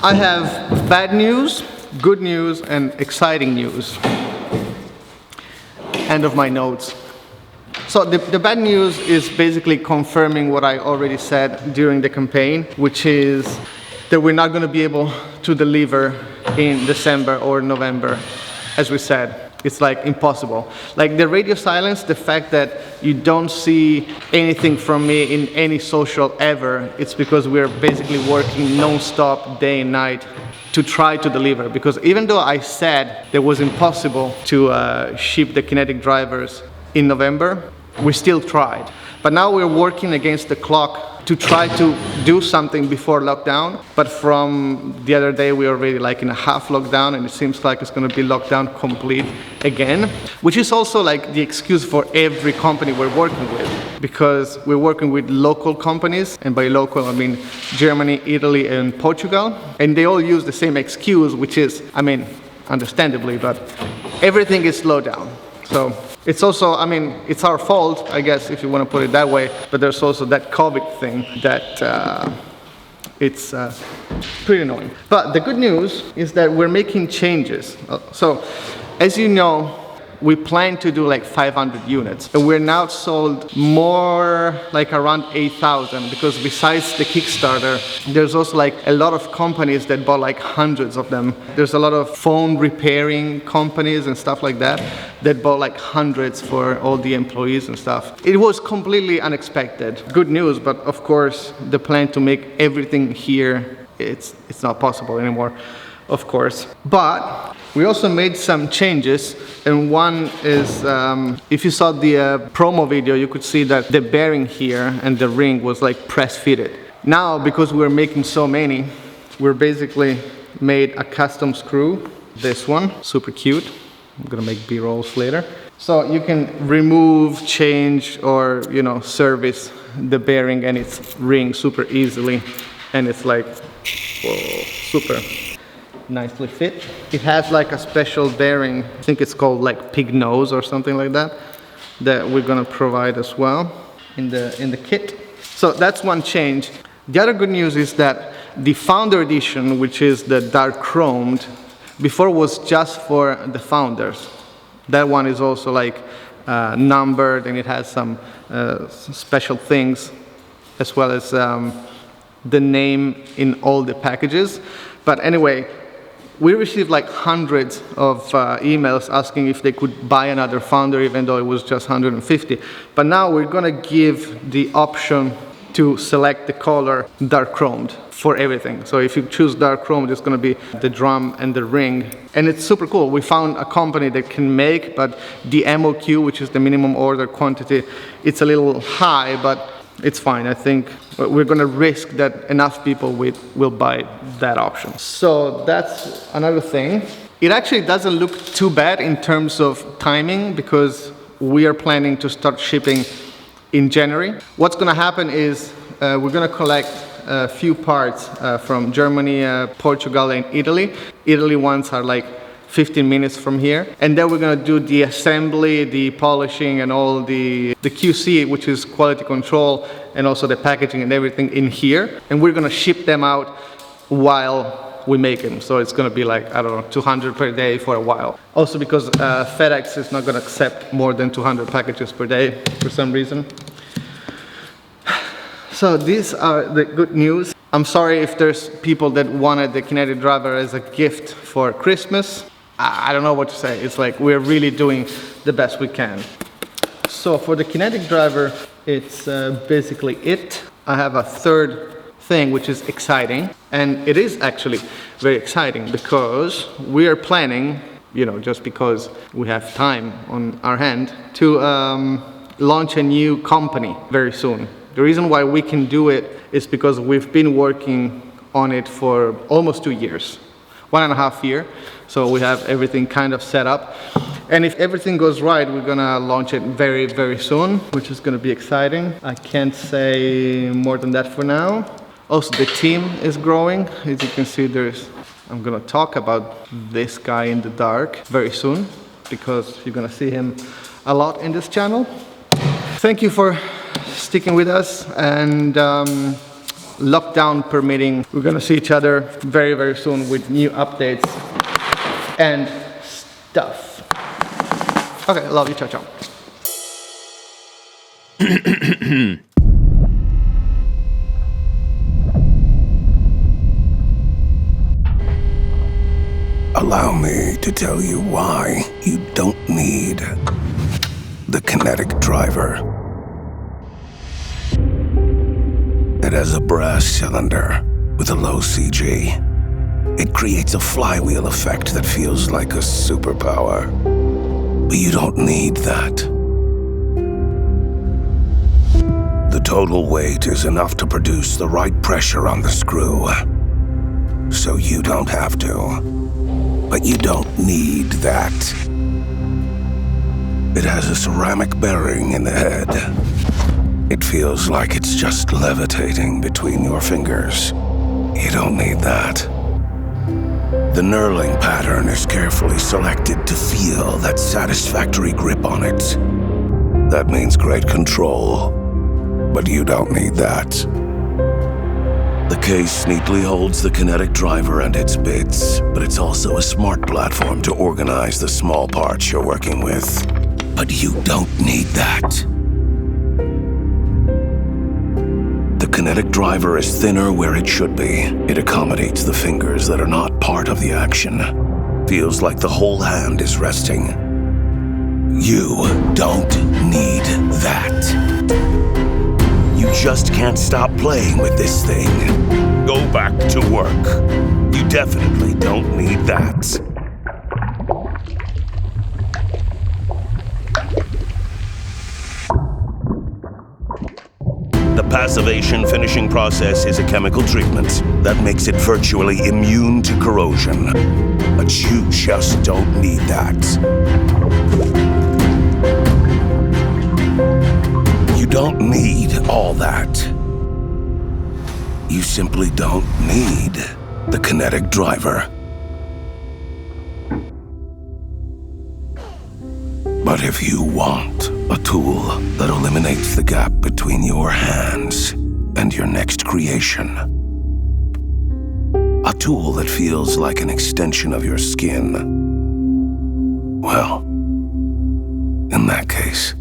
I have bad news, good news, and exciting news. End of my notes. So the bad news is basically confirming what I already said during the campaign, which is that we're not going to be able to deliver in December or November, as we said. It's like impossible. Like the radio silence, the fact that you don't see anything from me in any social ever, it's because we're basically working non-stop day and night to try to deliver. Because even though I said it was impossible to ship the Kinetic drivers in November, we still tried. But now we're working against the clock to try to do something before lockdown. But from the other day, we're already like in a half lockdown, and it seems like it's going to be lockdown complete again, which is also like the excuse for every company we're working with, because we're working with local companies, and by local I mean Germany, Italy, and Portugal, and they all use the same excuse, which is, I mean, understandably, but everything is slowed down. So it's also, I mean, it's our fault, I guess, if you want to put it that way, but there's also that COVID thing that it's pretty annoying. But the good news is that we're making changes. So, as you know, we plan to do like 500 units, and we're now sold more, like around 8,000, because besides the Kickstarter, there's also like a lot of companies that bought like hundreds of them. There's a lot of phone repairing companies and stuff like that that bought like hundreds for all the employees and stuff. It was completely unexpected. Good news, but of course the plan to make everything here, it's not possible anymore, of course. But we also made some changes, and one is, if you saw the promo video, you could see that the bearing here and the ring was like press fitted. Now, because we're making so many, we're basically made a custom screw, this one, super cute. I'm gonna make B-rolls later. So you can remove, change, or, you know, service the bearing and its ring super easily, and it's like, whoa, super nicely fit. It has like a special bearing, I think it's called like pig nose or something like that, that we're gonna provide as well in the kit. So that's one change. The other good news is that the Founder Edition, which is the dark chromed, before was just for the founders. That one is also like numbered, and it has some special things, as well as the name in all the packages. But anyway, we received like hundreds of emails asking if they could buy another Founder, even though it was just 150. But now we're gonna give the option to select the color dark chromed for everything. So if you choose dark chromed, it's gonna be the drum and the ring. And it's super cool. We found a company that can make, but the MOQ, which is the minimum order quantity, it's a little high, but it's fine. I think we're going to risk that enough people will buy that option. So that's another thing. It actually doesn't look too bad in terms of timing, because we are planning to start shipping in January. What's going to happen is we're going to collect a few parts from Germany, Portugal, and Italy. Italy ones are like 15 minutes from here, and then we're going to do the assembly, the polishing, and all the QC, which is quality control, and also the packaging and everything in here, and we're going to ship them out while we make them. So it's going to be like, I don't know, 200 per day for a while. Also because FedEx is not going to accept more than 200 packages per day for some reason. So these are the good news. I'm sorry if there's people that wanted the Kinetic driver as a gift for Christmas. I don't know what to say. It's like we're really doing the best we can. So for the Kinetic driver, it's basically it. I have a third thing which is exciting, and it is actually very exciting because we are planning, you know, just because we have time on our hand, to launch a new company very soon. The reason why we can do it is because we've been working on it for almost 2 years, 1.5 years. So we have everything kind of set up. And if everything goes right, we're gonna launch it very, very soon, which is gonna be exciting. I can't say more than that for now. Also, the team is growing. As you can see, I'm gonna talk about this guy in the dark very soon, because you're gonna see him a lot in this channel. Thank you for sticking with us, and lockdown permitting, we're gonna see each other very, very soon with new updates and stuff. Okay, love you, ciao, ciao. Allow me to tell you why you don't need the Kinetic driver. It has a brass cylinder with a low CG. It creates a flywheel effect that feels like a superpower. But you don't need that. The total weight is enough to produce the right pressure on the screw, so you don't have to. But you don't need that. It has a ceramic bearing in the head. It feels like it's just levitating between your fingers. You don't need that. The knurling pattern is carefully selected to feel that satisfactory grip on it. That means great control, but you don't need that. The case neatly holds the Kinetic driver and its bits, but it's also a smart platform to organize the small parts you're working with. But you don't need that. The Kinetic driver is thinner where it should be. It accommodates the fingers that are not part of the action. Feels like the whole hand is resting. You don't need that. You just can't stop playing with this thing. Go back to work. You definitely don't need that. The passivation finishing process is a chemical treatment that makes it virtually immune to corrosion. But you just don't need that. You don't need all that. You simply don't need the Kinetic driver. But if you want a tool that eliminates the gap between your hands and your next creation, a tool that feels like an extension of your skin, well, in that case,